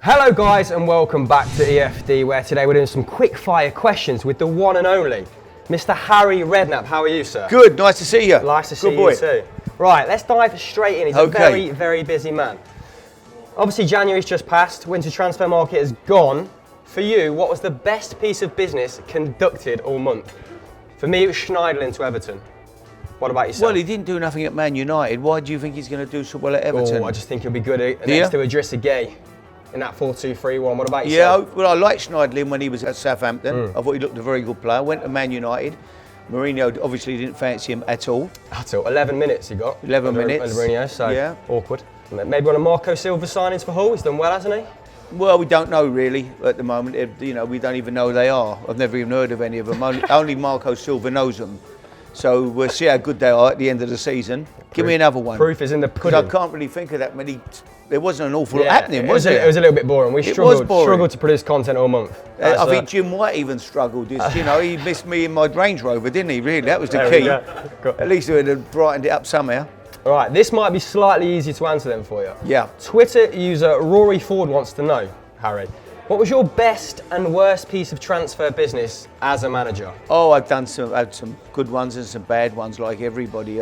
Hello guys and welcome back to EFD, where today we're doing some quick fire questions with the one and only Mr. Harry Redknapp. How are you, sir? Good, nice to see you. Nice to see you too. Right, let's dive straight in. He's a very, very busy man. Obviously January's just passed, winter transfer market is gone. For you, what was the best piece of business conducted all month? For me, it was Schneiderlin to Everton. What about yourself? Well, he didn't do nothing at Man United. Why do you think he's going to do so well at Everton? Oh, I just think he'll be good next to Idrissa Gueye in that 4-2-3-1. What about yourself? Yeah, well, I liked Schneiderlin when he was at Southampton. I thought he looked a very good player. Went to Man United. Mourinho obviously didn't fancy him at all. At all. 11 minutes he got. 11 minutes. Under Mourinho, so awkward. Maybe one of Marco Silva's signings for Hull. He's done well, hasn't he? Well, we don't know really at the moment. We don't even know who they are. I've never even heard of any of them. Only Marco Silva knows them. So we'll see how good they are at the end of the season. Give me another one. Proof is in the pudding. I can't really think of that many. There wasn't an awful lot happening, was there? It was a little bit boring. We struggled to produce content all month. I think Jim White even struggled. He missed me in my Range Rover, didn't he? Really, that was the key. At least it would have brightened it up somehow. All right, this might be slightly easier to answer then for you. Yeah. Twitter user Rory Ford wants to know, Harry, what was your best and worst piece of transfer business as a manager? Oh, I've had some good ones and some bad ones, like everybody.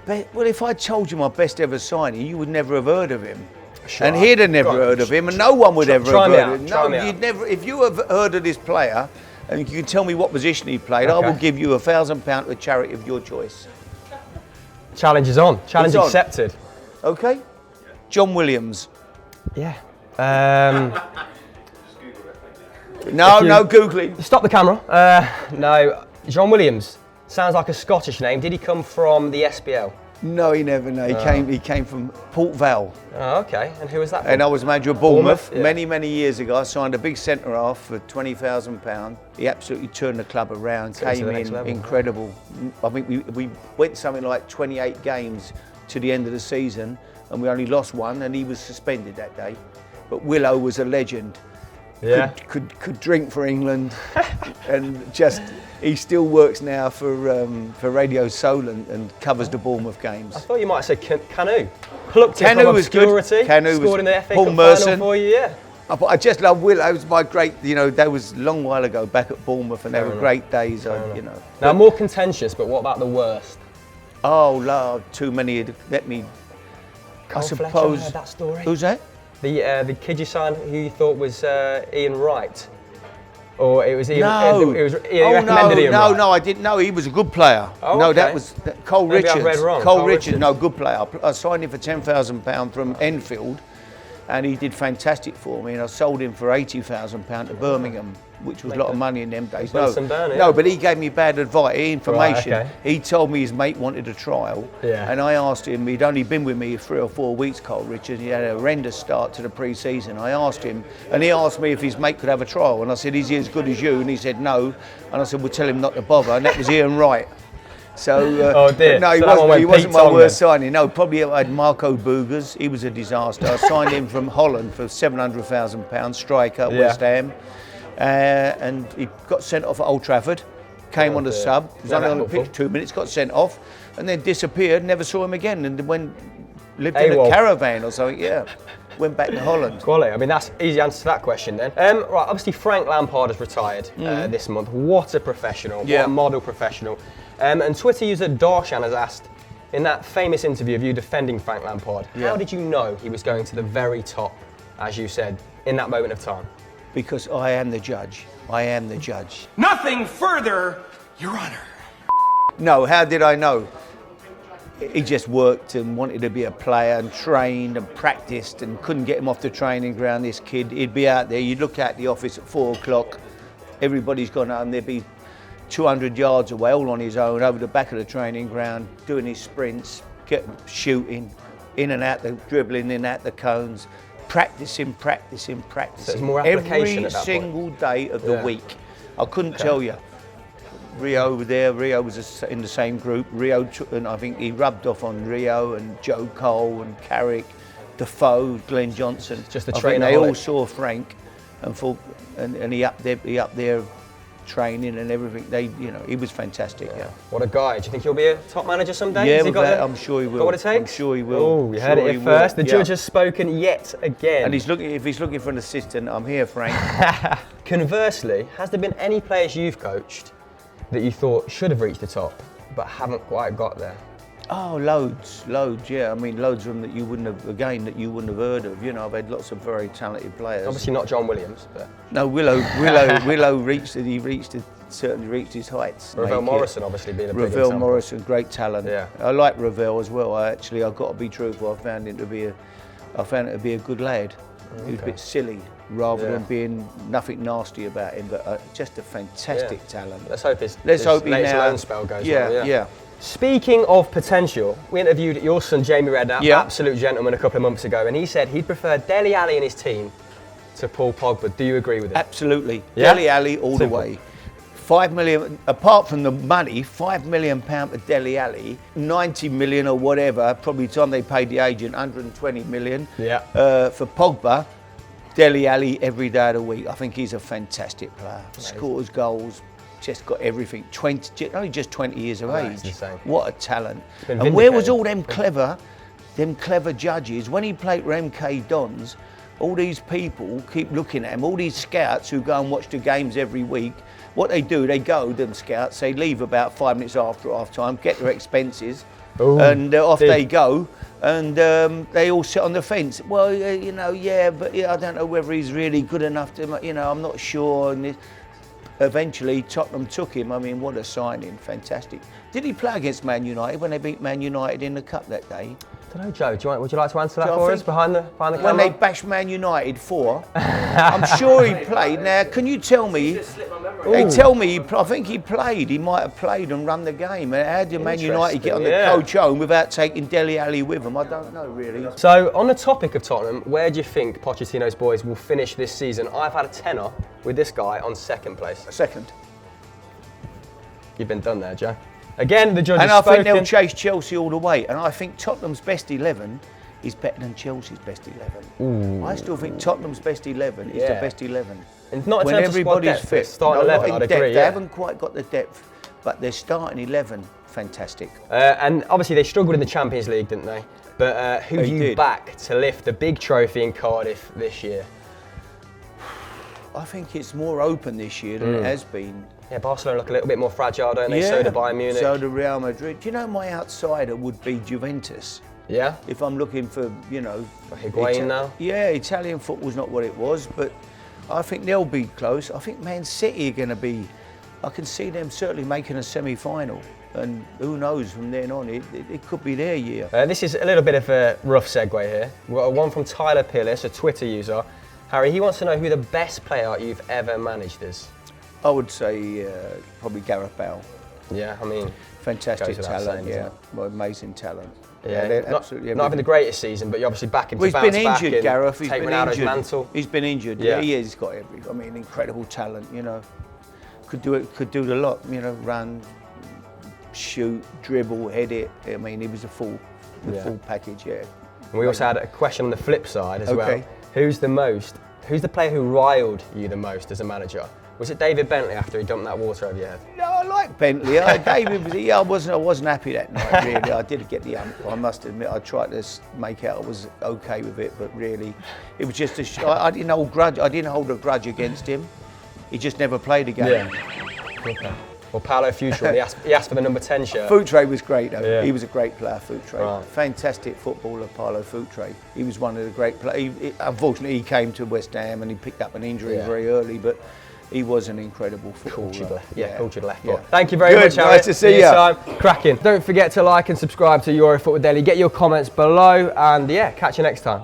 Well, if I told you my best ever signing, you would never have heard of him. Sure. And he'd have never heard of him, and no one would ever have heard of him. No, you'd never. If you have heard of this player, and you can tell me what position he played, I will give you £1,000 to a charity of your choice. Challenge is on. Challenge accepted. Okay. John Williams. Yeah. No googling. Stop the camera. No, John Williams. Sounds like a Scottish name. Did he come from the SPL? No, he never. No, he came from Port Vale. Oh, okay. And who was that? And I was manager of Bournemouth many years ago. I signed a big centre half for £20,000. He absolutely turned the club around. Came in incredible. I think we went something like 28 games to the end of the season, and we only lost one, and he was suspended that day. But Willow was a legend. Yeah. Could drink for England, and he still works now for Radio Soul and covers the Bournemouth games. I thought you might say Canu. Plucked him from obscurity. Canu scored in the FA Paul Cup Merson. final for you, yeah. I just love Willow. That was my great. That was a long while ago back at Bournemouth, and they were great days. Now more contentious, but what about the worst? Oh, Lord, too many. Let me. Cole I suppose. Fletcher, heard that story. Who's that? The kid you signed, who you thought was Ian Wright, or it was Ian? No. It was Ian Wright. No, I didn't know he was a good player. Oh, no, okay. that was Cole Richards. I read wrong. Cole Richards, no, good player. I signed him for £10,000 from Enfield, and he did fantastic for me. And I sold him for £80,000 to Birmingham, which was a lot of money in them days. No, but he gave me bad advice, information. Right, okay. He told me his mate wanted a trial, and I asked him. He'd only been with me 3 or 4 weeks, Cole Richards. He had a horrendous start to the pre-season. I asked him, and he asked me if his mate could have a trial, and I said, "Is he as good as you?" And he said, "No." And I said, "Well, tell him not to bother." And that was Ian Wright. So, oh dear. No, he wasn't my worst signing. No, probably I had Marco Boogers. He was a disaster. I signed him from Holland for £700,000, striker, West Ham. And he got sent off at Old Trafford, came on the sub, was only on the pitch 2 minutes, got sent off, and then disappeared, never saw him again, and lived in a caravan or something, went back to Holland. Quality, I mean that's easy answer to that question then. Right, obviously Frank Lampard has retired this month. What a professional, what a model professional. And Twitter user Darshan has asked, in that famous interview of you defending Frank Lampard, how did you know he was going to the very top, as you said, in that moment of time? Because I am the judge. I am the judge. Nothing further, Your Honor. No, how did I know? He just worked and wanted to be a player and trained and practiced and couldn't get him off the training ground, this kid. He'd be out there, you'd look out the office at 4 o'clock, everybody's gone home, there'd be 200 yards away, all on his own, over the back of the training ground, doing his sprints, shooting, in and out, dribbling in and out the cones. Practicing. So it's more application every single day of the week. I couldn't tell you. Rio was there. Rio was in the same group. And I think he rubbed off on Rio and Joe Cole and Carrick, Defoe, Glenn Johnson. Just the I trainer. think they all saw Frank and thought, and he up there training and everything. He was fantastic. Yeah. What a guy. Do you think he'll be a top manager someday? Yeah, I'm sure he will. Got what it takes? I'm sure he will. Oh, you heard it here first. The judge has spoken yet again. And if he's looking for an assistant, I'm here, Frank. Conversely, has there been any players you've coached that you thought should have reached the top but haven't quite got there? Oh, loads, yeah. I mean, loads of them that you wouldn't have heard of. I've had lots of very talented players. Obviously not John Williams, but... No, Willow certainly reached his heights. Ravel Morrison obviously being a big Ravel example. Morrison, great talent. Yeah. I like Ravel as well. I've got to be truthful, I found him to be a good lad. He was a bit silly rather than being nothing nasty about him, but just a fantastic talent. Let's hope his loan spell goes well. Yeah. Speaking of potential, we interviewed your son Jamie Redknapp, absolute gentleman, a couple of months ago, and he said he'd prefer Dele Alli and his team to Paul Pogba. Do you agree with it? Absolutely. Yeah? Dele Alli all the way. 5 million, apart from the money, £5 million for Dele Alli, 90 million or whatever, probably the time they paid the agent, 120 million. Yeah. For Pogba, Dele Alli every day of the week. I think he's a fantastic player. Scores goals, just got everything. Only just 20 years of age. Insane. What a talent. And where was all them clever judges when he played for MK Dons? All these people keep looking at him, all these scouts who go and watch the games every week. What they do, they go, them scouts, they leave about 5 minutes after half time, get their expenses, and off they go, and they all sit on the fence. Well, but I don't know whether he's really good enough to, I'm not sure. And eventually, Tottenham took him. I mean, what a signing, fantastic. Did he play against Man United when they beat Man United in the Cup that day? I don't know, Joe. Would you like to answer that for us behind the camera? When they bashed Man United 4, I'm sure he played. Now, can you tell me? They tell me, I think he played. He might have played and run the game. And how did Man United get on the coach home without taking Dele Alli with them? I don't know, really. So, on the topic of Tottenham, where do you think Pochettino's boys will finish this season? I've had a tenner with this guy on second place. Second. You've been done there, Joe. Again, the judge has spoken. And I think they'll chase Chelsea all the way. And I think Tottenham's best 11 is better than Chelsea's best 11. I still think Tottenham's best 11 is the best 11. And not in when terms everybody's of squad depth, fit. Starting 11, I'd agree. They haven't quite got the depth, but their starting 11, fantastic. And obviously they struggled in the Champions League, didn't they? But who do you back to lift the big trophy in Cardiff this year? I think it's more open this year than it has been. Yeah, Barcelona look a little bit more fragile, don't they? So do Bayern Munich. So do Real Madrid. Do you know my outsider would be Juventus? Yeah? If I'm looking for, Higuain now? Yeah, Italian football's not what it was, but I think they'll be close. I think Man City are going to be, I can see them certainly making a semi-final. And who knows, from then on, it could be their year. This is a little bit of a rough segue here. We've got one from Tyler Pillis, a Twitter user. Harry, he wants to know who the best player you've ever managed is. I would say probably Gareth Bale. Yeah, I mean... Fantastic talent, well, amazing talent. Yeah, absolutely. Not having the greatest season, but you're obviously back into bounce back. He's been injured, Gareth. He's been injured. Mantle. He's been injured. Yeah, he is. He's got incredible talent. Could do a lot. Run, shoot, dribble, head it. I mean, he was the full package. Yeah. And we also had a question on the flip side as well. Who's the player who riled you the most as a manager? Was it David Bentley after he dumped that water over your head? No, I like Bentley. David was. I wasn't happy that night. Really, I did get the ump. I must admit, I tried to make out I was okay with it, but really, it was just I didn't hold grudge. I didn't hold a grudge against him. He just never played again. Yeah. Okay. Well, Paolo Futre, he asked for the number 10 shirt. Futre was great though. Yeah. He was a great player, Futre. Right. Fantastic footballer, Paolo Futre. He was one of the great players. Unfortunately, he came to West Ham and he picked up an injury very early, but he was an incredible footballer. Cultured left foot. Thank you very much, Harry. Nice to see you. Cracking. Don't forget to like and subscribe to Euro Football Daily. Get your comments below and catch you next time.